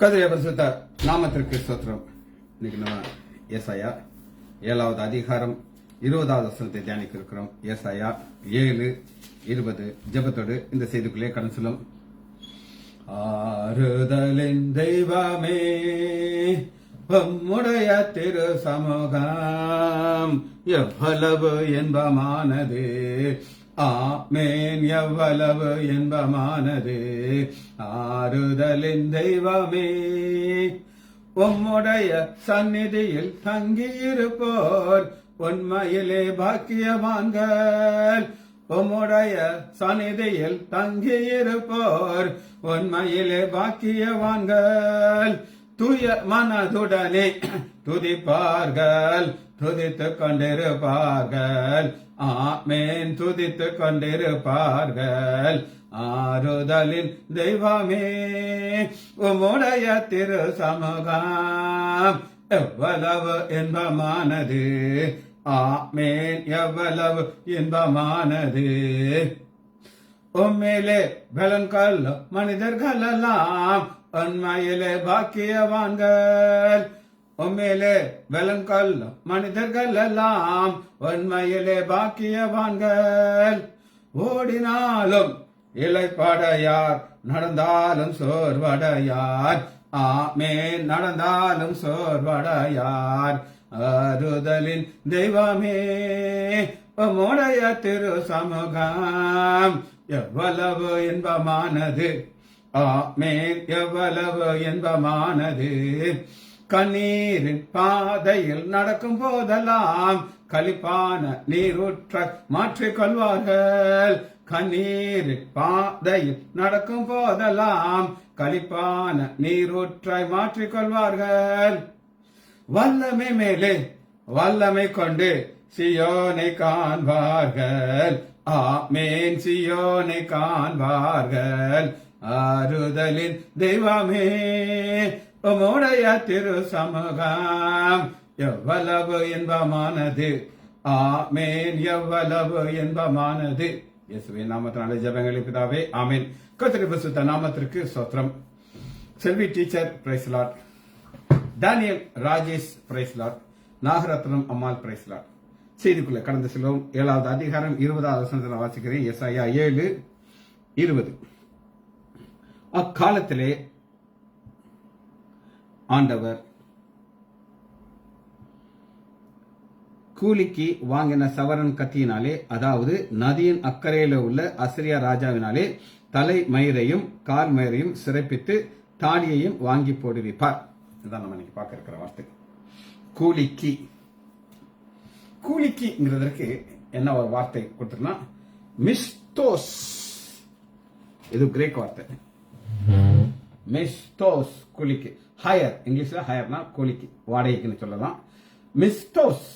கர்த்தருடைய பரிசுத்த நாமத்திற்கு ஸ்தோத்திரம். இன்னைக்கு நம்ம ஏசாயா 7வது அதிகாரம் 20வது வசனத்தை தியானிக்க இருக்கிறோம். ஏசாயா 7:20 ஜெபத்தோடு இந்த செய்திக்குள்ளே கடந்து செல்லும். ஆறுதலின் தெய்வமே, உம்முடைய திரு சமூகம் எவ்வளவு இன்பமானது. ஆமேன், எவ்வளவு இன்பமானது. ஆறுதலின் தெய்வமே, உம்முடைய சந்நிதியில் தங்கியிருப்போர் உண்மையிலே பாக்கியவான்கள். உம்முடைய சந்நிதியில் தங்கியிருப்போர் உண்மையிலே பாக்கியவான்கள். தூய மனதுடனே துதிப்பார்கள், துதித்துக் கொண்டிருப்பார்கள். ஆமேன், துதித்துக் கொண்டிருப்பார்கள். ஆறுதலின் தெய்வமே, உம்முடைய திரு சமூகம் எவ்வளவு இன்பமானது. ஆமேன், எவ்வளவு இன்பமானது. உம்மிலே பலன் கொள்ளும் மனிதர்கள் எல்லாம் உண்மையிலே பாக்கியவான்கள். உம்மிலே பலன் கொள்ளும் மனிதர்கள் எல்லாம் உண்மையிலே பாக்கியவான்கள். ஓடினாலும் இளைப்படையார், நடந்தாலும் சோர்வடையார். ஆமேன், நடந்தாலும் சோர்வடையார். ஆறுதலின் தெய்வமே, உம்முடைய திரு சமூகம் எவ்வளவு இன்பமானது. ஆமேன், எவ்வளவு இன்பமானது. கண்ணீரின் பாதையில் நடக்கும் போதெல்லாம் களிப்பான நீரூற்ற மாற்றிக் கொள்வார்கள். கண்ணீரின் பாதையில் நடக்கும் போதெல்லாம் களிப்பான நீரூற்றை மாற்றிக் கொள்வார்கள். வல்லமை மேலே வல்லமை கொண்டு சியோனை காண்பார்கள். ஆமேன், சியோனை காண்பார்கள். ஆறுதலின் தெய்வமே, உம்முடைய திரு சமூகம் எவ்வளவு இன்பமானது. ஆமேன், எவ்வளவு இன்பமானது. இயேசுவின் நாமத்தினாலே ஜெபங்களை பிதாவே, ஆமேன். கர்த்தருடைய பரிசுத்த நாமத்திற்கு ஸ்தோத்திரம். Selvi teacher praise Lord, Daniel Rajesh praise Lord, Nagarathnam Ammal praise Lord. செய்திக்குள்ள கடந்து செல்வோம். 7வது அதிகாரம் 20வது வசனத்தில் வாசிக்கிறேன். ஏசாயா 7:20. அக்காலத்திலே ஆண்டவர் கூலிக்கு வாங்கின சவரன் கத்தியினாலே, அதாவது நதியின் அக்கறையில உள்ள அசிரியா ராஜாவினாலே தலை மயிரையும் கால் மயிரையும் சிறப்பித்து தாடியையும் வாங்கி போடுவிப்பார். இதுதான் நம்ம இன்னைக்கு பார்க்க இருக்கிற வார்த்தை. கூலிக்கு. கூலிக்குங்கிறதுக்கு என்ன ஒரு வார்த்தை கொடுத்துருன்னா மிஸ்தோஸ். இது கிரேக் வார்த்தை. மிஸ்தோஸ், கூலிக்கு. ஹயர், இங்கிலீஷ்ல ஹயர்னா கூலிக்கு, வாடகைக்குன்னு சொல்லலாம். மிஸ்தோஸ்,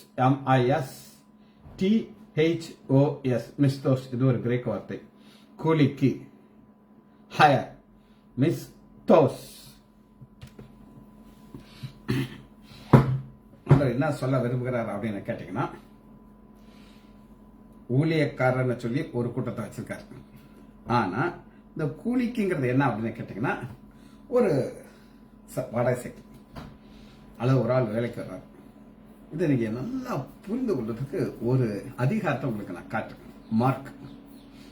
MISTHOS, மிஸ்தோஸ். இது ஒரு கிரேக் வார்த்தை. கூலிக்கு, ஹயர், மிஸ்தோஸ். என்ன சொல்ல விரும்புகிறார் அப்படின்னு கேட்டீங்கன்னா, ஊழியக்காரன்னு சொல்லி ஒரு கூட்டத்தை வச்சிருக்காரு. ஆனா இந்த கூலிக்குங்கிறது என்ன அப்படின்னு கேட்டீங்கன்னா, ஒரு வாடகை சைக்கிள் அல்லது ஒரு ஆள் வேலைக்கு வர்றாரு. இதை நீங்க நல்லா புரிந்து கொள்றதுக்கு ஒரு அதிகாரத்தை உங்களுக்கு நான் காட்டுறேன். மார்க்.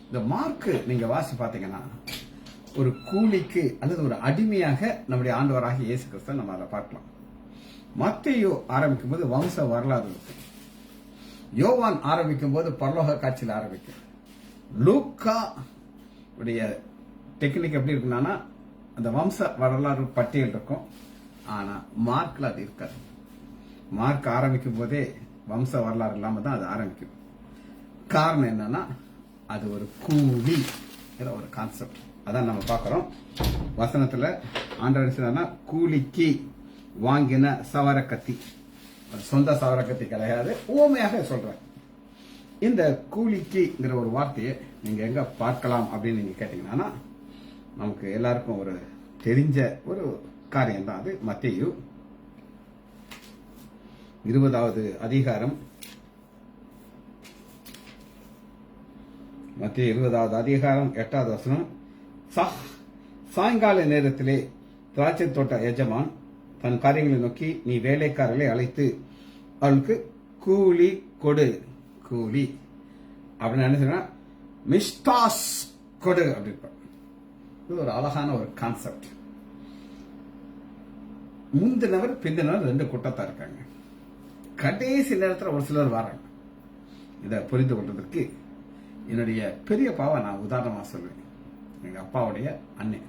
இந்த மார்க் நீங்க வாசி பார்த்தீங்கன்னா, ஒரு கூலிக்கு அல்லது ஒரு அடிமையாக நம்முடைய ஆண்டவராகிய இயேசு கிறிஸ்துவை நம்ம அதை பார்க்கலாம். மத்தேயு ஆரம்பிக்கும் போது வம்ச வரலாறு இருக்கு. யோவான் ஆரம்பிக்கும் போது பரலோக காட்சியில் ஆரம்பிக்கும். லூக்கா உடைய டெக்னிக் எப்படி இருக்குன்னா, அந்த வம்ச வரலாறு பட்டியல் இருக்கும். ஆனா மார்க்ல அது இருக்காது. மார்க் ஆரம்பிக்கும் போதே வம்ச வரலாறு இல்லாம தான் அது ஆரம்பிக்கும். காரணம் என்னன்னா, அது ஒரு கூலி ஒரு கான்செப்ட். அதான் நம்ம பார்க்கிறோம். வசனத்துல ஆண்டவர் சொன்னா, கூலிக்கு வாங்கின சவர கத்தி. சொந்த சவர கத்தி கிடையாது, ஊமையாக சொல்றேன். இந்த கூலிக்குங்கிற ஒரு வார்த்தையை நீங்க எங்க பார்க்கலாம் அப்படின்னு நீங்க கேட்டீங்கன்னா, நமக்கு எல்லாருக்கும் ஒரு தெரிஞ்ச ஒரு காரியம் தான் அது. மத்தேயு 20வது அதிகாரம், மத்தேயு 20வது அதிகாரம் 8வது வசனம். சாயங்கால நேரத்திலே திராட்சை தோட்ட எஜமான் தன் காரியங்களை நோக்கி நீ வேலைக்காரர்களை அழைத்து அவளுக்கு கூலி கொடு. கூலி அப்படின்னு என்ன சொன்னா மிஸ்டாஸ் கொடு அப்படி. இது ஒரு அழகான ஒரு கான்செப்ட். முந்தினவர் பிந்தினவர் ரெண்டு கூட்டத்தா இருக்காங்க. கடைசி நேரத்தில் ஒரு சிலர் வராங்க. இதை புரிந்து கொள்வதற்கு என்னுடைய பெரியப்பாவை நான் உதாரணமா சொல்லுவேன். எங்க அப்பாவுடைய அண்ணன்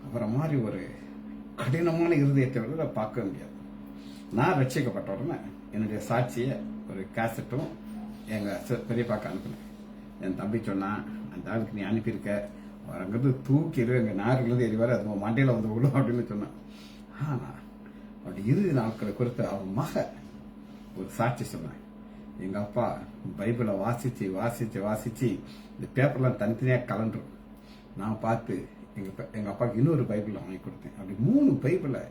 அவரை மாதிரி ஒரு கடினமான இருதயத்தை பார்க்க முடியாது. நான் ரட்சிக்கப்பட்ட உடனே என்னுடைய சாட்சியை ஒரு கேசட்டும் எங்க பெரியப்பாக்கு அனுப்பினேன். என் தம்பி சொன்னா அந்த ஆளுக்கு நீ அனுப்பியிருக்க, அவர் அங்கிருந்து தூக்கிடு எங்க நாரிலிருந்து எரிவாரு, அது மண்டையில வந்து விடும் அப்படின்னு சொன்னான். ஆனா அப்படி இறுதி நாட்களை குறித்து அவன் மக ஒரு சாட்சி சொன்னான். எங்க அப்பா பைபிளை வாசிச்சு வாசிச்சு வாசிச்சு இந்த பேப்பர்லாம் தனித்தனியா கலண்டுரும். நான் பார்த்து எங்க அப்பாவுக்கு இன்னொரு பைபிள் வாங்கி கொடுத்தேன். அப்படி 3 பைபிளை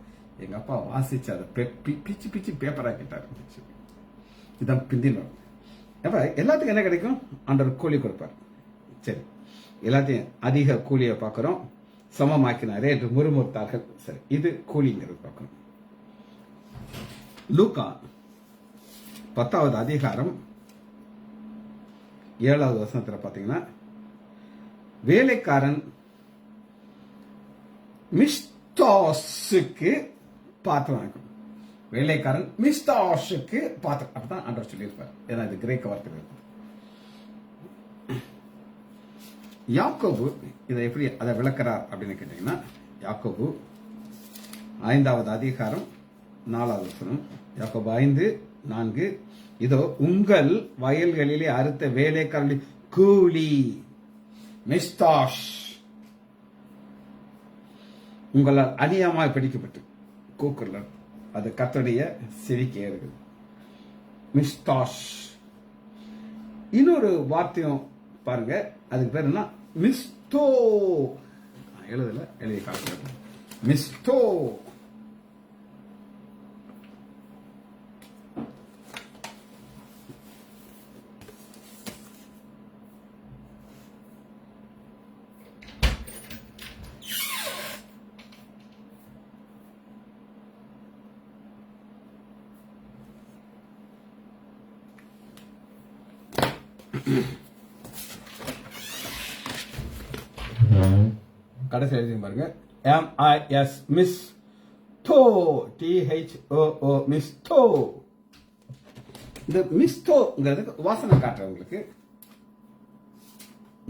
எங்க அப்பா வாசிச்சு அதை பிச்சு பிச்சு பேப்பராக்கிட்டாரு. இதான் பிந்தினோம். அப்ப எல்லாத்துக்கும் என்ன கிடைக்கும்? ஆண்டவர் கூலி கொடுப்பார். சரி, எல்லாத்தையும் அதிக கூலியை பார்க்கிறோம். சமமாக்கினாரே என்று முறுமுறுத்தார்கள். சரி, இது கூலிங்கிறது பார்க்கணும். லூக்கா 10வது அதிகாரம் 7வது வசனத்துல பாத்தீங்கன்னா வேலைக்காரன் மிஸ்தாஸுக்கு பாத்திரம் வாங்கணும். வேலைக்காரன் மிஸ்தாஸுக்கு பாத்திரம் அப்படிதான் ஆண்டவர் சொல்லியிருப்பார். ஏன்னா இது கிரேக்க வார்த்தை. யாக்கோபு இதை எப்படி அதை விளக்கிறார் அப்படின்னு கேட்டீங்கன்னா யாக்கோபு 5வது அதிகாரம் 4வது வசனம். யாக்கோபு 5:4 இதோ உங்கள் வயல்களிலே அறுத்த வேலைக்காரன் கூலி மிஸ்தாஷ் உங்களால் அநியாயமாக பிடிக்கப்பட்டு கூக்குரல் அது கர்த்தருடைய செவிக்கு ஏறுகிறது. மிஸ்தாஷ். இன்னொரு வார்த்தையும் பாருங்க, அதுக்கு பேர் என்ன? மிஸ்தோ. எழுதல, எழுதி காட்டுறது. மிஸ்தோ. கடைசி எழுதி பாருங்க. MIS மிஸ் தோ THOO மிஸ் தோ. இந்த மிஸ் தோங்கிறதுக்கு வாசனை காட்டுறவங்களுக்கு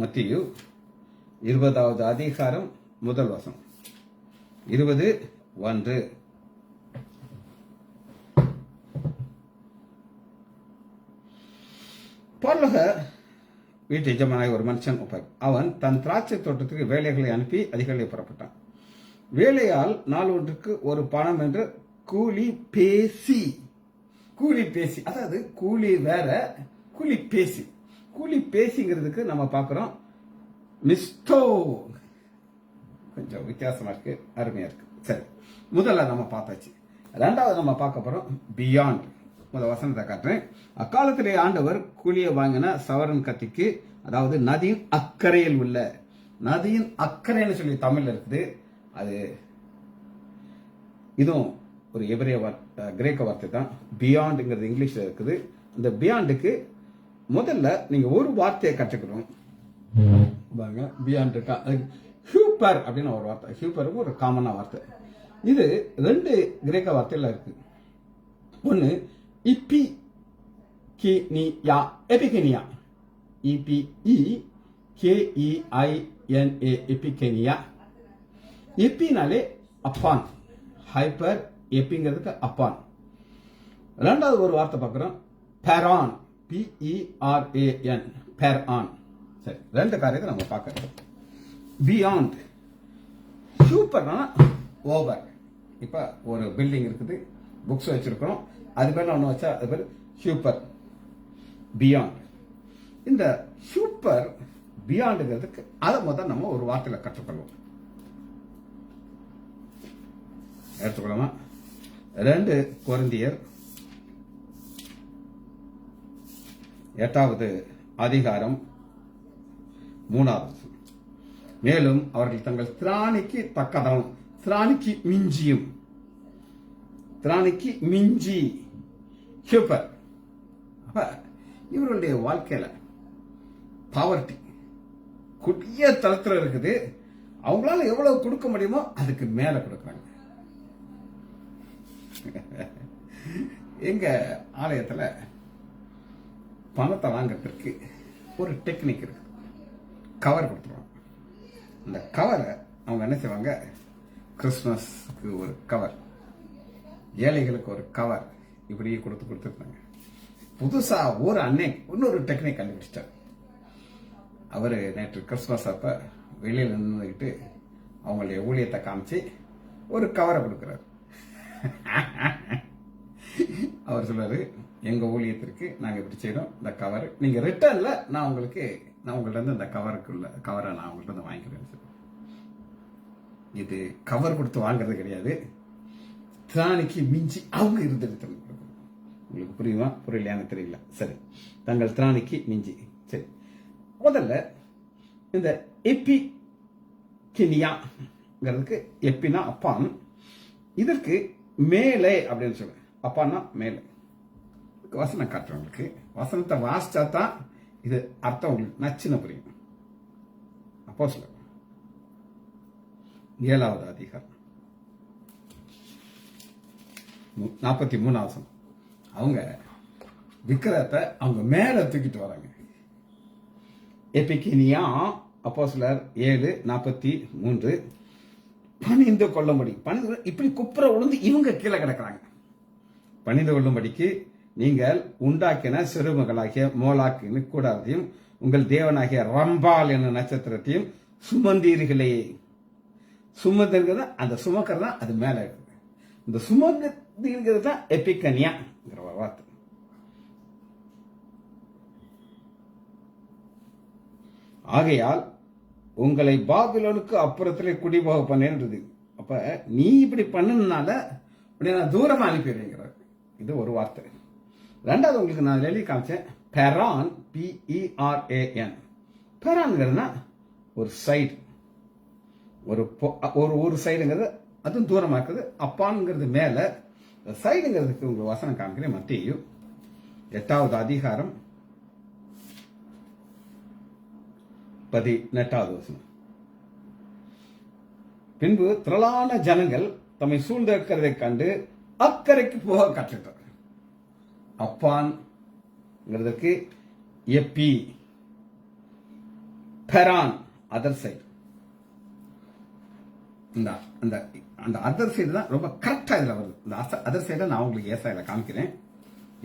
மத்தேயு 20வது அதிகாரம் 1 வசனம் 20:1 பரலோக வீட்டு எஜமானாய் ஒரு மனுஷன் ஒப்பார். அவன் தன் திராட்சை தோட்டத்துக்கு வேலைகளை அனுப்பி அதிகாலை புறப்பட்டான். வேலையால் நாள் ஒன்றுக்கு ஒரு பணம் என்று கூலி பேசி. கூலி பேசி, அதாவது கூலி வேற, கூலி பேசி. கூலி பேசிங்கிறதுக்கு நம்ம பார்க்கிறோம் மிஸ்டோ. கொஞ்சம் வித்தியாசமா இருக்கு, அருமையா இருக்கு. சரி, முதல்ல நம்ம பார்த்தாச்சு. 2வது நம்ம பார்க்க போறோம் பியாண்ட். முதல் வசனத்தை காட்டுறேன். அக்காலத்திலே ஆண்டவர் கூலியை வாங்கின சவரன் கத்திக்கு, அதாவது நதியின் அக்கறையில் உள்ள, நதியின் அக்கறைன்னு சொல்லி தமிழ்ல இருக்குது. அது இதுவும் ஒரு எபிரேய கிரேக்க வார்த்தை தான். பியாண்ட்ங்கிறது இங்கிலீஷ்ல இருக்குது. இந்த பியாண்டுக்கு முதல்ல நீங்க ஒரு வார்த்தையை கற்றுக்கணும் பாருங்க. பியாண்ட் இருக்கா, ஹியூப்பர் அப்படின்னு ஒரு வார்த்தை. ஹியூப்பருக்கு ஒரு காமனா வார்த்தை. இது 2 கிரேக்க வார்த்தையில இருக்கு. ஒன்னு இப்பிகினியா, எபிகினியா, EPEKEINA, எபிகெனியா. எப்பினாலே அப்பான், ஹைப்பர். எப்பிங்கிறதுக்கு அப்பான். 2வது ஒரு வார்த்தை பார்க்கிறோம் பெரான், PERAN, பெரான். சரி, 2 காரியத்தை நம்ம பார்க்கிறோம். பியாண்ட். சூப்பர்னா ஓவர். இப்ப ஒரு பில்டிங் இருக்குது, புக்ஸ் வச்சிருக்கிறோம், அது பேர் ஒன்று வச்சா அது பேர் சூப்பர். பியாண்ட். இந்த சூப்பர் பியாண்டுங்கிறதுக்கு அதை முதல் நம்ம ஒரு வார்த்தையில கற்றுக்கொள்வோம். எடுத்துக்கொள்ளமா? 2 கொரிந்தியர் 8வது அதிகாரம் 3வது. மேலும் அவர்கள் தங்கள் திராணிக்கு தக்கதான திராணிக்கு மிஞ்சியும், திராணிக்கு மிஞ்சி ஹியூப்பர். அப்ப இவருடைய வாழ்க்கையில பாவர்ட்டி கொடிய தளத்துல இருக்குது. அவங்களால எவ்வளவு கொடுக்க முடியுமோ அதுக்கு மேல கொடுக்குறாங்க. எங்க ஆலயத்துல பணத்தை வாங்கறதுக்கு ஒரு டெக்னிக் இருக்கு. கவர் கொடுத்துருவாங்க. அந்த கவரை அவங்க என்ன செய்வாங்க, கிறிஸ்துமஸ்க்கு ஒரு கவர், ஏழைகளுக்கு ஒரு கவர், இப்படியே கொடுத்துருந்தாங்க. புதுசா ஒரு அன்னை இன்னொரு டெக்னிக் கண்டுபிடிச்சிட்டார். அவரு நேற்று கிறிஸ்துமஸ் அப்ப வெளியில நின்றுக்கிட்டு அவங்களுடைய ஊழியத்தை காமிச்சு ஒரு கவரை கொடுக்கிறார். அவர் சொல்றாரு, எங்க ஊழியத்திற்கு நாங்க இப்படி செய்யறோம், இந்த கவர் நீங்க ரிட்டர்ன்ல நான் உங்கள்ட்ட இருந்து இந்த கவரை நான் உங்கள்ட்ட இருந்து வாங்கிக்கிறேன். இது கவர் கொடுத்து வாங்குறது கிடையாது, திராணிக்கு மிஞ்சி அவங்க இருந்தெடுத்து. உங்களுக்கு புரியுமா புரியலையான்னு தெரியல. சரி, தங்கள் திராணிக்கு மிஞ்சி. சரி, முதல்ல இந்த எப்பிகினியாங்கிறதுக்கு எப்பினா அப்பான், இதற்கு மேலே அப்படின்னு சொல்லுவேன். அப்பான்னா மேலே. வசனம் காட்டுறவங்களுக்கு வசனத்தை வாசிச்சா தான் இது அர்த்தம் உங்களுக்கு நச்சுன்னு புரியும். அப்போஸ்தலர் 7வது அதிகாரம் 43வது வசனம். அவங்க விக்கிரத்தை அவங்க மேல தூக்கிட்டு வராங்க. எபிகினியா அப்போஸ்தலர் 7:43. பணிந்து கொள்ளும்படி, இப்படி குப்புற உளுந்து இவங்க கீழே கிடக்குறாங்க. பணிந்து கொள்ளும்படிக்கு நீங்கள் உண்டாக்கின சிறுமகளாகிய மோலாக்கின் கூடாரத்தையும் உங்கள் தேவனாகிய ரம்பால் என்ற நட்சத்திரத்தையும் சுமந்தீர்களே. சுமந்திருக்கிறது அந்த சுமக்கிறது அது மேல இருக்குது. இந்த சுமந்திருக்கிறது தான் எபிகனியாங்கிற வார்த்தை. ஆகையால் உங்களை பாபிலோனுக்கு அப்புறத்திலே குடிபோக பண்ணேன்றது. அப்ப நீ இப்படி பண்ணனால நான் தூரமா அனுப்பிடுறேங்கிறார். இது ஒரு வார்த்தை. ரெண்டாவது உங்களுக்கு நான் எழுதி காமிச்சேன், பெரான், PERAN. பெரான்ங்கிறதுனா ஒரு சைடு, ஒரு சைடுங்கிறது அதுவும் தூரமா இருக்குது. அப்பான்ங்கிறது மேல, சைடுங்கிறதுக்கு உங்களுக்கு வசனம் காமிக்கிறேன். மத்தேயு 8வது அதிகாரம் 18வது வசனம். பின்பு திரளான ஜனங்கள் தம்மை சூழ்ந்திருக்கிறதை கண்டு அக்கறைக்கு போக கற்றுட்டார். அப்பான்ங்கிறதுக்கு எப்பி, பெரான் அதர் சைடு. அந்த அதர் சைடு தான் ரொம்ப கரெக்டா இதுல வருது. இந்த அதர் சைடை நான் உங்களுக்கு ஏசாயில காமிக்கிறேன்.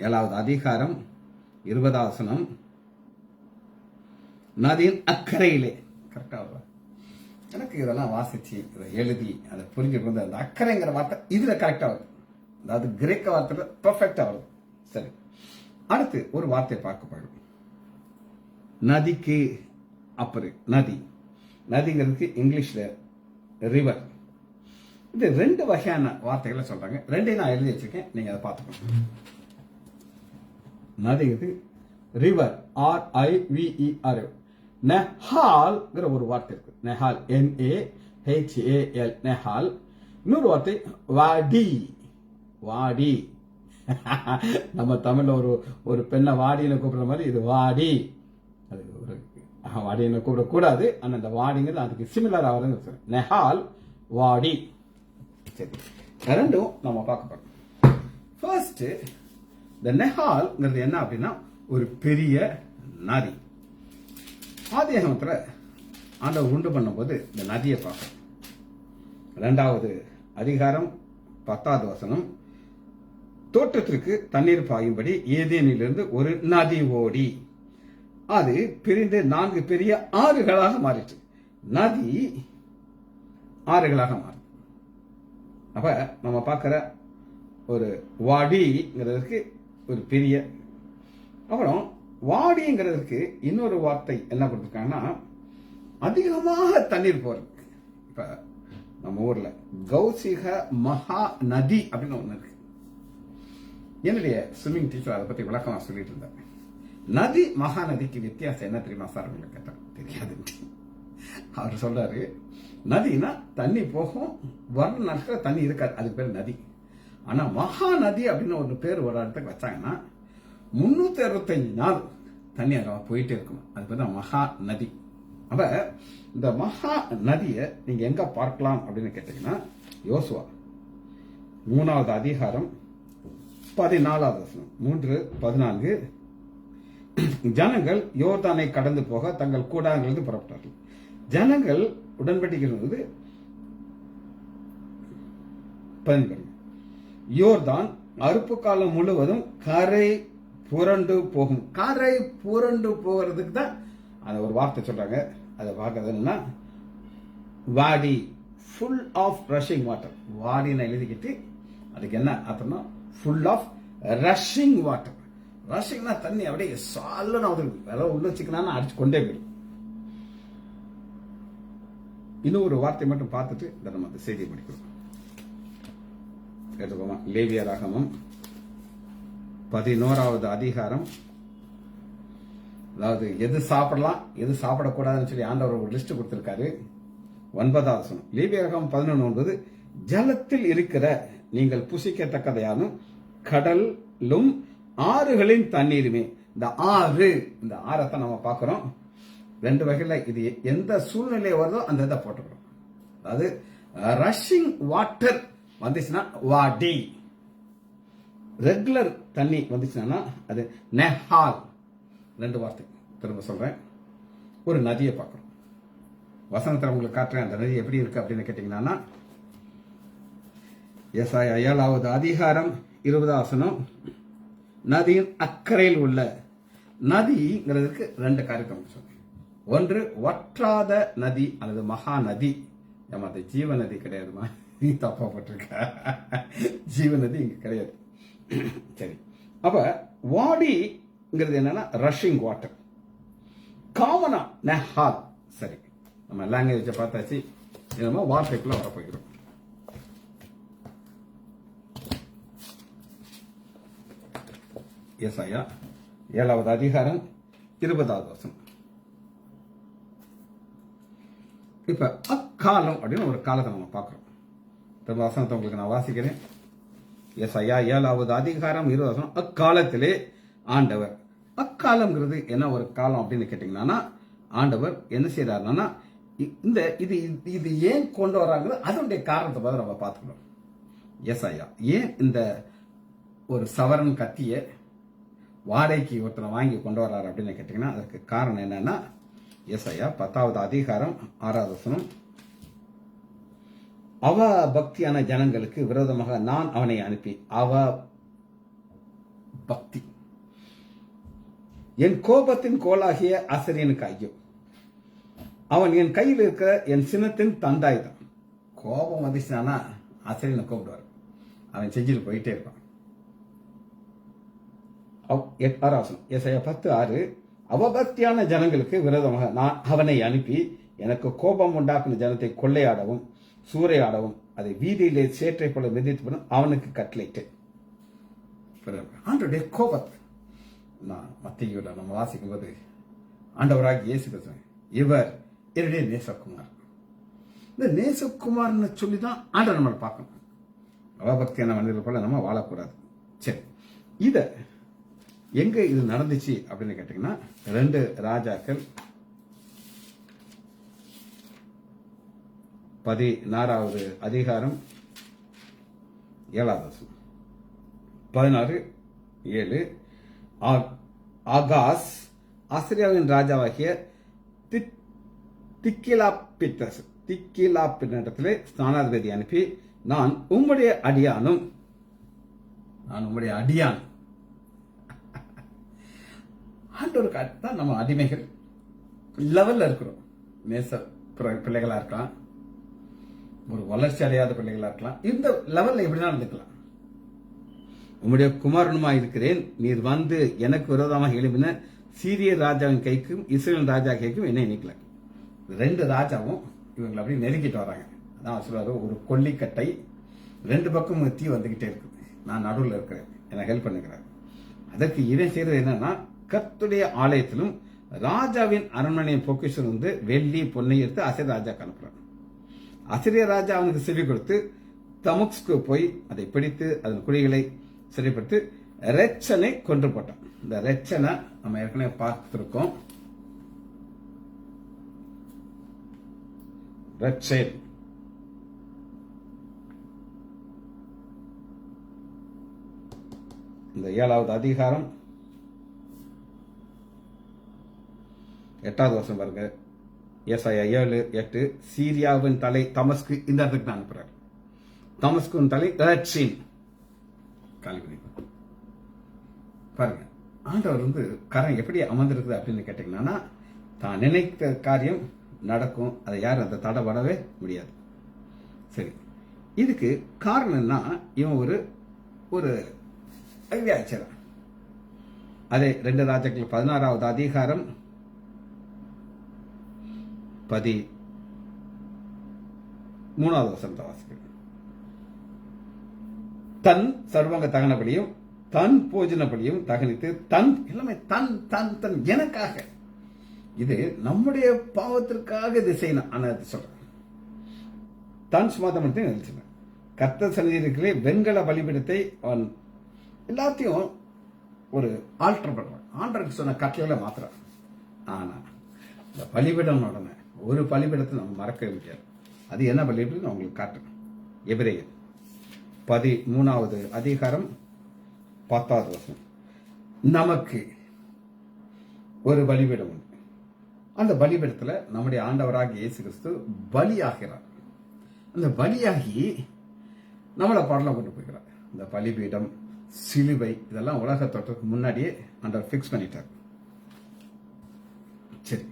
7வது அதிகாரம் 20வது வசனம். நதியின் அக்கறையிலே கரெக்டா வருது. எனக்கு இதெல்லாம் வாசிச்சு இதை எழுதி அதை புரிஞ்சுட்டு அந்த அக்கறைங்கிற வார்த்தை இதுல கரெக்டா வருது. அதாவது கிரேக்க வார்த்தையில பெர்ஃபெக்டா வருது. சரி, அடுத்து ஒரு வார்த்தையை பார்க்க போயிடும். நதிக்கு அப்புறம் நதிங்கிறதுக்கு இங்கிலீஷ்ல ரிவர். இது 2 வகையான வார்த்தைகளை சொல்றாங்க. 2 நான் எழுதி வச்சிருக்கேன், நீங்க அதை பார்த்துக்கணும். நதிங்கிறது ரிவர், RIVER. நெஹால்ங்கிற ஒரு வார்த்தை இருக்கு. நெஹால், NAHAL, நெஹால். இன்னொரு வார்த்தை வாடி. நம்ம தமிழ்ல ஒரு பெண்ணை வாடின்னு கூப்பிடுற மாதிரி இது வாடி. அது ஒரு வாடின்னு கூப்பிடக்கூடாது, ஆனா அந்த வாடிங்கிறது அதுக்கு சிமிலர் ஆகுதுன்னு. நெஹால், வாடி. சரி, ரெண்டும் நம்ம பார்க்க போறோம். ஃபர்ஸ்ட், இந்த நெஹால்ங்கிறது என்ன அப்படின்னா ஒரு பெரிய நதி. ஆதியாகமத்துல ஆண்டவர் உண்டு பண்ணும் போது இந்த நதியை பார்க்கணும். 2வது அதிகாரம் 10வது வசனம். தோட்டத்திற்கு தண்ணீர் பாயும்படி ஏதேனிலிருந்து ஒரு நதி ஓடி அது பிரிந்து 4 பெரிய ஆறுகளாக மாறிற்று. நதி ஆறுகளாக மாறும். அப்ப நம்ம பார்க்கிற ஒரு வாடிங்கிறதுக்கு ஒரு பெரிய, அப்புறம் வாடிங்கிறதுக்கு இன்னொரு வார்த்தை என்ன கொடுத்திருக்காங்கன்னா அதிகமாக தண்ணீர் போறது. இப்ப நம்ம ஊர்ல கௌசிக மகா நதி அப்படின்னு ஒண்ணு இருக்கு. என்னுடைய ஸ்விம்மிங் டீச்சர் அதை பத்தி விளக்கமா சொல்லிட்டு இருந்தாங்க. நதி மகாநதிக்கு வித்தியாசம் என்ன தெரியுமா சார்? கேட்டார். தெரியாது. அவர் சொல்றாரு, நதினா தண்ணி போகும், வர நாட்கள் தண்ணி இருக்காது, அதுக்கு பேர் நதி. ஆனா மகா நதி அப்படின்னு ஒரு பேர் ஒரு இடத்துக்கு வச்சாங்கன்னா 365 நாள் தண்ணி அங்க போயிட்டே இருக்கும், அது பேர் தான் மகா நதி. அப்ப இந்த மகா நதியை நீங்க எங்க பார்க்கலாம் அப்படின்னு கேட்டீங்கன்னா, யோசுவா 3வது அதிகாரம் 14வது வசனம், 3:14. ஜனங்கள் யோர்தானை கடந்து போக தங்கள் கூடாரங்களிலிருந்து புறப்பட்டார்கள். ஜனங்கள் உடன்படிக்கிறது 15. யோர்தான் அறுப்பு காலம் முழுவதும் கரை புரண்டு போகும். கரை புரண்டு போகிறதுக்கு தான் அந்த ஒரு வார்த்தை சொல்றாங்க. அதை பார்க்கறதுன்னா வாடி, ஃபுல் ஆஃப் ரஷிங் வாட்டர். வாடின்னு எழுதிக்கிட்டு அதுக்கு என்ன அர்த்தம்னா ஃபுல் ஆஃப் ரஷிங் வாட்டர். ரஷிங்னா தண்ணி அப்படியே சாலனா வேற உள்ள வச்சுக்கணும்னா அடிச்சு கொண்டே போயிடும். இன்னும் ஒரு வார்த்தை மட்டும் பார்த்துட்டு நம்ம அந்த செய்தியை படிக்கிறோம். கேட்டுக்கோமா. லேவியராகமம் 11வது அதிகாரம். அதாவது எது சாப்பிடலாம் எது சாப்பிடக்கூடாதுன்னு சொல்லி ஆண்டவர் ஒரு லிஸ்ட் கொடுத்திருக்காரு. 9வது வசனம், லேவியராகமம் 11:9. ஜலத்தில் இருக்கிற நீங்கள் புசிக்கத்தக்கதையானும் கடலும் ஆறுகளின் தண்ணீருமே. இந்த ஆறத்தான் நம்ம பார்க்கிறோம். 2 வகையில இது எந்த சூழ்நிலை வருதோ அந்த இதை போட்டுக்கிறோம். அதாவது ரஷிங் வாட்டர் வந்துச்சுன்னா வாடி, ரெகுலர் தண்ணி வந்துச்சுன்னா அது நெஹால். 2 வார்த்தை திரும்ப சொல்றேன். ஒரு நதியை பார்க்கிறோம். வசனத்தில் உங்களுக்கு காட்டுறேன் அந்த நதி எப்படி இருக்கு அப்படின்னு கேட்டீங்கன்னா, ஏசாயா 7வது அதிகாரம் 20வது வசனம், நதியின் அக்கறையில் உள்ள. நதிங்கிறதுக்கு 2 காரியம் சொன்னேன். ஒன்று வற்றாத நதி அல்லது மகா நதி. அது ஜீவ நதி கிடையாதுமா, நீ தப்பா போட்டிருக்க. ஜீவ நதி இங்க கிடையாது. சரி, அப்ப வாடிங்கிறது என்னன்னா ரஷிங் வாட்டர். காமனா நெஹால். சரி, நம்ம லாங்குவேஜை பார்த்தாச்சு. நம்ம வார்த்தைக்குள்ள வரப்போகிறோம். ஏசாயா 7வது அதிகாரம் 20வது வசனம். இப்ப அக்காலம் அப்படின்னு ஒரு காலத்தை நம்ம பார்க்கிறோம். திரும்ப வசனத்தை உங்களுக்கு நான் வாசிக்கிறேன். ஏசாயா 7வது அதிகாரம் 20வது வசனம். அக்காலத்திலே ஆண்டவர். அக்காலம்ங்கிறது என்ன ஒரு காலம் அப்படின்னு கேட்டீங்கன்னா, ஆண்டவர் என்ன செய்யறாருன்னா இந்த இது இது ஏன் கொண்டு வராங்க அதனுடைய காரணத்தை பார்த்து நம்ம பார்த்துக்கணும். ஏசாயா ஏன் இந்த ஒரு சவரன் கத்திய வாடகைக்கு ஒருத்தனை வாங்கி கொண்டு வர்றாரு அப்படின்னு கேட்டீங்கன்னா, அதுக்கு காரணம் என்னன்னா, ஏசாயா 10வது அதிகாரம் 6வது வசனம், அவ பக்தியான ஜனங்களுக்கு விரோதமாக நான் அவனை அனுப்பி. அவ பக்தி என் கோபத்தின் கோலாகிய ஆசிரியனுக்கு ஐயோ, அவன் என் கையில் இருக்கிற என் சினத்தின் தந்தாயுதம். கோபம் வந்துச்சுன்னா ஆசிரியனை கூப்பிடுவார், அவன் செஞ்சுட்டு போயிட்டே இருப்பான். 10:6 அவபக்தியான ஜனங்களுக்கு விரோதமாக நான் அவனை அனுப்பி எனக்கு கோபம் உண்டாக்குன ஜனத்தை கொள்ளையாடவும் சூறையாடவும் அதை வீதியிலே சேற்றை போல மிதித்து அவனுக்கு கட்டளையிட்டு. ஆண்டவருடைய கோபத்தை நான் மத்தியில நம்ம வாசிக்கும் போது ஆண்டவராக இயேசு பேசுறேன், இவர் என்னுடைய நேசகுமார். இந்த நேசகுமார்னு சொல்லிதான் ஆண்டவர் நம்ம பார்க்கணும். அவபக்தியான மனிதர்கள் போல நம்ம வாழக்கூடாது. சரி, இத எங்க இது நடந்துச்சு அப்படின்னு கேட்டீங்கன்னா, 2 ராஜாக்கள் 16வது அதிகாரம் 7வது வசனம். 16:7 ஆகாஸ் ஆசிரியாவின் ராஜாவாகிய திக்கிலாப்பினிடத்திலே ஸ்தானாதிபதி அனுப்பி, நான் உம்முடைய அடியான் ஆண்டவருக்கு தான் நம்ம அடிமைகள் லெவல்ல இருக்கிறோம். நேச பிள்ளைகளா இருக்கலாம், ஒரு வளர்ச்சி அடையாத பிள்ளைகளா இருக்கலாம். இந்த லெவல்ல எப்படினா இருந்துக்கலாம். உம்முடைய குமாரனுமா இருக்கிறேன், நீர் வந்து எனக்கு விரோதமாக எழுப்பின சீரிய ராஜாவின் கைக்கும் இஸ்ரேல் ராஜா கைக்கும் என்னை நீக்கல. 2 ராஜாவும் இவங்களை அப்படி நெருங்கிட்டு வராங்க. அதான் சொல்றாரு, ஒரு கொல்லிக்கட்டை 2 பக்கம் தீ வந்துகிட்டே இருக்குது, நான் நடுவில் இருக்கிறேன், என்ன ஹெல்ப் பண்ணுகிறேன். அதற்கு இவன் செய்யறது என்னன்னா, கர்த்தருடைய ஆலயத்திலும் ராஜாவின் அரண்மனை பொக்கிஷம் வந்து வெள்ளி பொன்னை எடுத்து அசை ராஜாக்கு அனுப்புறான். அசிரிய ராஜா அவனுக்கு செவி கொடுத்து தமஸ்கு போய் அதை பிடித்து அதன் குழிகளை சரிப்படுத்தி ரெச்சனை கொன்று போட்டான். இந்த ரெச்சனை நம்ம ஏற்கனவே பார்த்திருக்கோம். ரெச்சன் இந்த 7வது அதிகாரம் 8வது வசனம் பாருங்க. ஏசாயா 7:8 சீரியாவின் தலை தமஸ்கு இந்த இடத்துக்கு தான் அனுப்புறாரு. தமஸ்குவின் தலை ரெட்சின் காலிபுரி. பாருங்க, ஆண்டவர் கரம் எப்படி அமர்ந்திருக்குது அப்படின்னு கேட்டீங்கன்னா, தான் நினைத்த காரியம் நடக்கும். அதை யாரும் அந்த தடை முடியாது. சரி, இதுக்கு காரணம்னா இவன் ஒரு ஐடியாச்சாரம். அதே 2 ராஜாக்கள் 16வது அதிகாரம் 13வது வசனத்தை வாசிக்கிறேன். தன் சர்வாங்க தகனபடியும் தன் போஜனபடியும் தகனித்து தன் எல்லாமே தன் தன் தன் எனக்காக, இது நம்முடைய பாவத்திற்காக இது செய்யணும். ஆனா சொல்றேன், தன் சுமாதம் நினைச்சேன். கர்த்தர் சந்நிதியிலே வெண்கல பலிபீடத்தை அவன் எல்லாத்தையும் ஒரு ஆல்டர் பண்றான். ஆண்டருக்கு சொன்ன கட்டளையில மாத்திரம். ஆனா இந்த பலிபீடம் உடனே ஒரு பலிபீடத்தை நம்ம மறக்கவே முடியாது. அது என்ன பலிபீடம் நான் உங்களுக்கு காட்டுறேன். எபிரேயர் 13வது அதிகாரம் 10வது வசனம். நமக்கு ஒரு பலிபீடம் உண்டு. அந்த பலிபீடத்துல நம்முடைய ஆண்டவராக இயேசு கிறிஸ்து பலியாகிறார். அந்த பலியாகி நம்மளை பரலோகம் கொண்டு போய்கிறார். இந்த பலிபீடம், சிலுவை இதெல்லாம் உலக தோற்றத்துக்கு முன்னாடியே ஆண்டவர் பிக்ஸ் பண்ணிட்டார். சரி,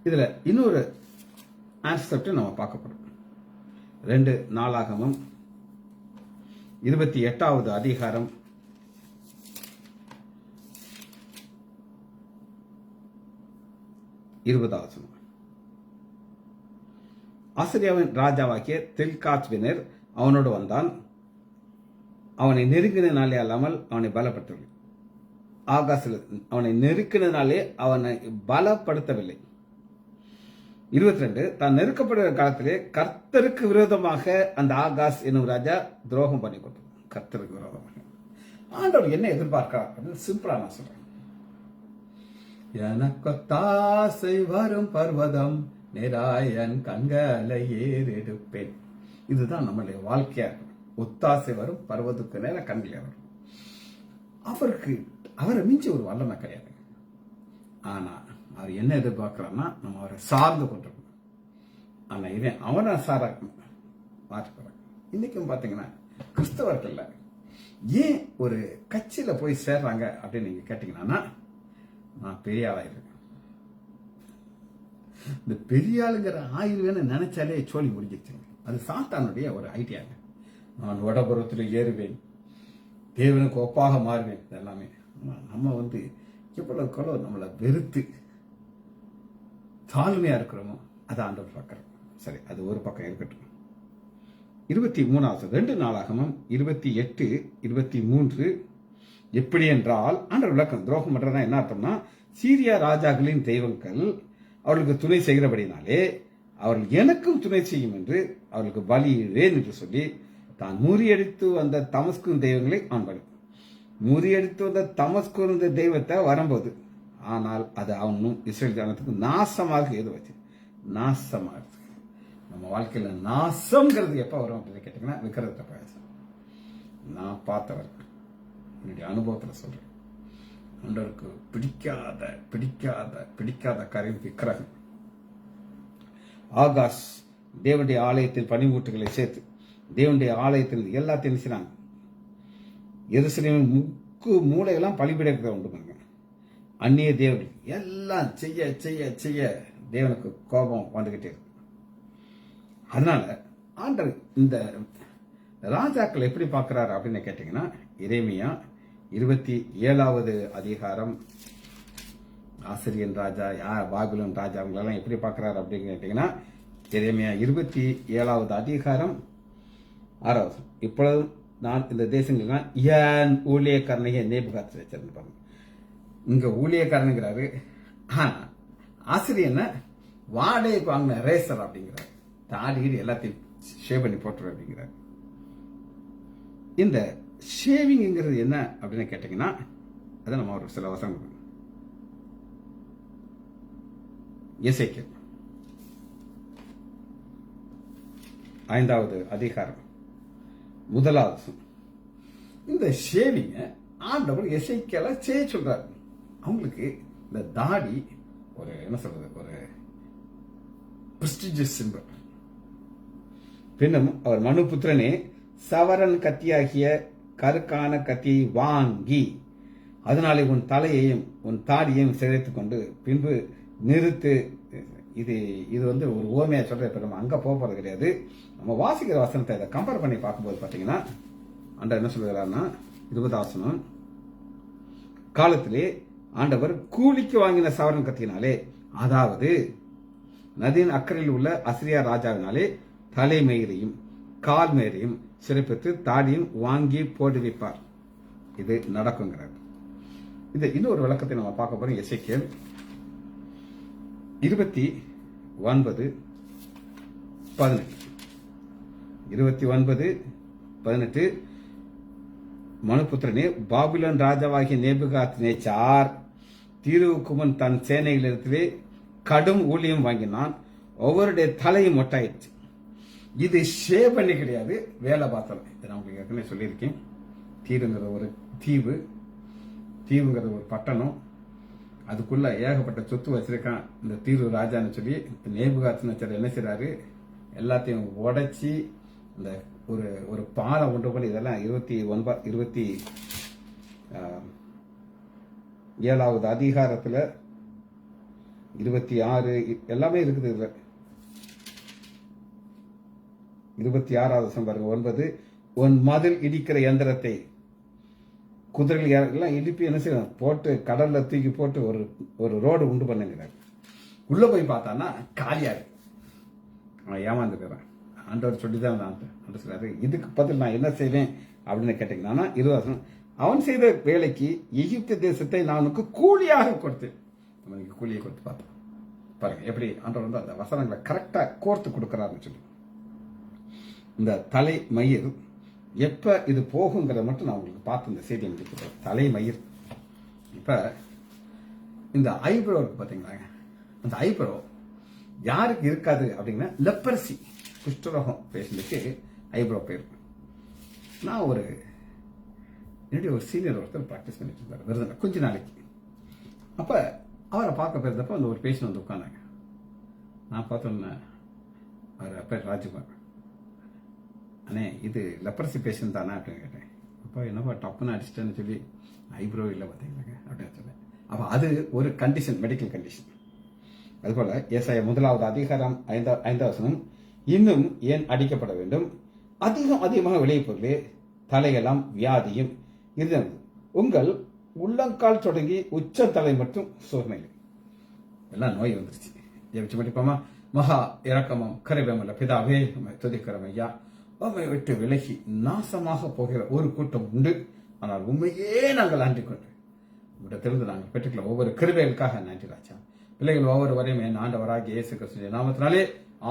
இதுல இன்னொரு ஆஸ்பெக்ட் நம்ம பார்க்க போறோம். 2 நாளாகமம் 28வது அதிகாரம் 20வது வசனம். ஆசிரியாவின் ராஜாவாகிய தில்காத்வினர் அவனோடு வந்தான். அவனை நெருங்கினாலே அல்லாமல் அவனை பலப்படுத்தவில்லை. ஆகாசில் அவனை நெருக்கினாலே அவனை பலப்படுத்தவில்லை. 22 தான் நெருக்கப்படுகிற காலத்திலே கர்த்தருக்கு விரோதமாக அந்த ஆகாஸ் என்னும் ராஜா துரோகம் பண்ணி கொடுத்தார். கர்த்தருக்கு விரோதமாக ஆண்டவர் என்ன எதிர்பார்க்கிறார் அப்படின்னு சிம்பிளா நான் சொல்றேன். எனக்கொத்தாசை வரும் பர்வதம் நேராயன் கண்களை ஏறெடுப்பேன். இதுதான் நம்மளுடைய வாழ்க்கையா இருக்கும். ஒத்தாசை வரும் பர்வதுக்கு நேர கண்களை வரும். அவரை மிஞ்சி ஒரு வல்லமை கிடையாது. ஆனா அவர் என்ன எதிர்பார்க்கிறான்னா நம்ம அவரை சார்ந்து கொண்டிருக்கணும். ஆனா இவன் அவனை சாரா மாற்றிக்கிறான். இன்னைக்கும் பாத்தீங்கன்னா கிறிஸ்தவர்கள்ல ஏன் ஒரு கட்சியில போய் சேர்றாங்க அப்படின்னு நீங்க கேட்டீங்கன்னா, நான் பெரிய ஆளாயிருக்கேன். இந்த பெரிய ஆளுங்கிற ஆயுர்வேன்னு நினைச்சாலே சோழி முடிஞ்சிருச்சுங்க. அது சாத்தானுடைய ஒரு ஐடியாங்க. நான் வடபுறத்தில் ஏறுவேன், தேவனுக்கு ஒப்பாக மாறுவேன். இதெல்லாமே நம்ம எவ்வளவு நம்மளை வெறுத்து தாழ்மையா இருக்கிறோமோ அதை ஆண்டவர் பார்க்கிறோம். சரி, அது ஒரு பக்கம் இருக்கட்டும். 23வது 2 நாளாகமம் 28, 23 எப்படி என்றால் ஆண்டவர் விளக்கம். துரோகம் பண்றதா என்ன அர்த்தம்னா, சீரியா ராஜாக்களின் தெய்வங்கள் அவர்களுக்கு துணை செய்கிறபடினாலே அவர்கள் எனக்கும் துணை செய்யும் என்று அவர்களுக்கு பலியிடுவேன் என்று சொல்லி தான் முறியடித்து வந்த தமஸ்கு தெய்வங்களை அவன் பலி முறியடித்து வந்த தமஸ்கு தெய்வத்தை வரும்போது, ஆனால் அது அவனும் இஸ்ரேல் ஜனத்துக்கு நாசமாக ஏதோ வச்சு நாசமாக. நம்ம வாழ்க்கையில நாசம்ங்கிறது எப்ப வரும் அப்படின்னு கேட்டீங்கன்னா, விக்கிரகத்தை பேச நான் பார்த்தவர் என்னுடைய அனுபவத்துல சொல்றேன். ஆண்டவருக்கு பிடிக்காத பிடிக்காத பிடிக்காத காரியம் விக்கிரகம். ஆகாஷ் தேவனுடைய ஆலயத்தில் பனிமூட்டுகளை சேர்த்து தேவனுடைய ஆலயத்தில் எல்லாத்தையும் செய்றாங்க. எருசலேமின் முக்கு மூளையெல்லாம் பலிபீடத்தை உண்டு பண்ணுங்க. அந்நிய தேவன் எல்லாம் செய்ய செய்ய செய்ய தேவனுக்கு கோபம் வந்துகிட்டே இருக்கு. அதனால ஆண்டவர் இந்த ராஜாக்கள் எப்படி பார்க்கிறாரு அப்படின்னு கேட்டீங்கன்னா, எரேமியா 27வது அதிகாரம் ஆசிரியன் ராஜா பாபிலோன் ராஜா அவங்களெல்லாம் எப்படி பார்க்கிறாரு அப்படின்னு கேட்டீங்கன்னா, எரேமியா 27வது அதிகாரம் 6வது. இப்பொழுது நான் இந்த தேசங்கள்லாம் ஏன் ஊழியக்காரனையே நேபுகாத் வச்சிருப்பாங்க. இங்க ஊழியக்காரனுங்கிறாரு. ஆசிரியனை வாடகைக்கு வாங்கின ரேசர் அப்படிங்கிறாரு. தாடிகிரி எல்லாத்தையும் ஷேவ் பண்ணி போட்டுரு அப்படிங்கிறார். இந்த ஷேவிங்கிறது என்ன அப்படின்னு கேட்டீங்கன்னா, அதை நம்ம ஒரு சில வசனம் எசேக்கியேல் 5வது அதிகாரம் 1வது வசனம். இந்த ஷேவிங்க ஆண்டவர் எசேக்கியேலை செய்ய சொல்றார். அவங்களுக்கு இந்த தாடி ஒரு என்ன சொல்றது, ஒரு பிரஸ்டிஜியஸ் சிம்பல். பின்னும் அவர் மனுபுத்திரனே, சவரன் கத்தியாகிய கருக்கான கத்தியை வாங்கி அதனாலே உன் தலையையும் உன் தாடியையும் சிதைத்துக் கொண்டு பின்பு நிறுத்து. இது வந்து ஒரு ஓமையா சொல்ற. இப்ப நம்ம அங்க போறது கிடையாது. நம்ம வாசிக்கிற வசனத்தை இதை கம்பேர் பண்ணி பார்க்கும்போது பாத்தீங்கன்னா, ஆண்டவர் என்ன சொல்லுகிறார்னா, 20வது வசனம், காலத்திலே ஆண்டவர் கூலிக்கு வாங்கின சவரன் கத்தியினாலே, அதாவது நதியின் அக்கறையில் உள்ள அசிரியா ராஜாவினாலே தலைமயிரையும் கால் மயிரையும் சிறப்பித்து தாடியும் வாங்கி போடுவிப்பார். இது நடக்குங்கிறார். இது இன்னொரு விளக்கத்தை நம்ம பார்க்க போறோம். எசேக்கியேல் 29:18 மனுபுத்திரனே, பாபிலோன் ராஜாவாகிய நேபுகாத்நேச்சார் தீருவுக்கு முன் தன் சேனைகளிடத்திலே கடும் ஊழியம் வாங்கினான். ஒவ்வொருடைய தலையும் மொட்டாயிடுச்சு. இது ஷேவ் பண்ணி கிடையாது, வேலை பார்த்தோம். இதை நான் உங்களுக்கு ஏற்கனவே சொல்லியிருக்கேன். தீருங்கிறது ஒரு தீவுங்கிறது ஒரு பட்டணம். அதுக்குள்ள ஏகப்பட்ட சொத்து வச்சிருக்கான் இந்த தீரு ராஜான்னு சொல்லி. நேபுகாத்நேச்சார் என்ன செய்றாரு, எல்லாத்தையும் உடைச்சி இந்த ஒரு பாலம் ஒன்று போல. இதெல்லாம் 27வது அதிகாரத்துல 26 எல்லாமே இருக்குது. இதுல 26வது வசனம் பாருங்க. 9 உன் மதில் இடிக்கிற எந்திரத்தை குதிரைகள் எல்லாம் இடிப்பி என்ன செய்யணும், போட்டு கடல்ல தூக்கி போட்டு ஒரு ரோடு உண்டு பண்ணுங்கிறார். உள்ள போய் பார்த்தான்னா காலியா இருக்கு. அவன் ஏமாந்துக்கிறான். ஆண்டவர் சொல்லிதான் ஆண்டு சொல்றாரு. இதுக்கு பதில் நான் என்ன செய்வேன் அப்படின்னு கேட்டீங்கன்னா, 20 அவன் செய்த வேலைக்கு எகிப்து தேசத்தை நான் உனக்கு கூலியாக கொடுத்தேன். நம்ம கூலியை கொடுத்து பார்த்தோம் பாருங்க. எப்படி ஆண்டவர் வந்து அந்த வசனங்களை கரெக்டா கோர்த்து கொடுக்கறாருன்னு சொல்லி. இந்த தலை மயிர் எப்ப இது போகுங்கிறத மட்டும் நான் உங்களுக்கு பார்த்து இந்த செய்தியை முடிக்கிறேன். தலை மயிர். இப்ப இந்த ஐப்ரோ இருக்கு பாத்தீங்களா, அந்த ஐப்ரோ யாருக்கு இருக்காது அப்படின்னா, லெப்பரசி குஷ்டரோகம் பேஷண்ட்டுக்கு ஐப்ரோ போயிருக்கும். நான் என்னுடைய ஒரு சீனியர் ஒருத்தர் ப்ராக்டிஸ் பண்ணிட்டு இருந்தார் விருதுல கொஞ்ச நாளைக்கு. அப்ப அவரை பார்க்க போயிருந்தப்ப அந்த ஒரு பேஷண்ட் வந்து உட்காந்தாங்க. நான் பார்த்தோன்னே அவர் அப்ப ராஜ்குமார், அண்ணே இது லெப்பரசி பேஷண்ட் தானே அப்படின்னு கேட்டேன். அப்போ என்னப்பா டப்புன்னு அடிச்சிட்டேன்னு சொல்லி, ஐப்ரோ இல்லை பார்த்தீங்களாங்க அப்படின்னு சொன்னேன். அப்போ அது ஒரு கண்டிஷன், மெடிக்கல் கண்டிஷன். அதுபோல ஏசாயா 1வது அதிகாரம் 5வது வசனம், இன்னும் ஏன் அடிக்கப்பட வேண்டும், அதிகமாக விளைய பொருளே தலையெல்லாம் வியாதியும் இருந்தது, உங்கள் உள்ளங்கால் தொடங்கி உச்ச தலை மட்டும் சோர்மையில் எல்லாம் நோய் வந்துருச்சு. ஜெபிச்சு படிப்போமா. மகா இரக்கமும் கரிபமுள்ள பிதாவே, உம்மை துதிக்கிறோம் ஐயா. உம்மை விட்டு விலகி நாசமாக போகிற ஒரு கூட்டம் உண்டு. ஆனால் உண்மையே நாங்கள் ஆண்டிக் கொண்டு விடத்திலிருந்து நாங்கள் பெற்றுக்கொள்ள ஒவ்வொரு கிருபைகளுக்காக நன்றி ராஜா. பிள்ளைகள் ஒவ்வொருவரையும் என் ஆண்டவராகிய இயேசு கிறிஸ்துவின் நாமத்தினாலே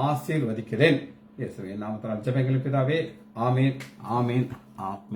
ஆசீர்வதிக்கிறேன். இயேசுவின் நாமத்தினால் ஜெபங்கள் பிதாவே. ஆமீன், ஆமீன், ஆமீன்.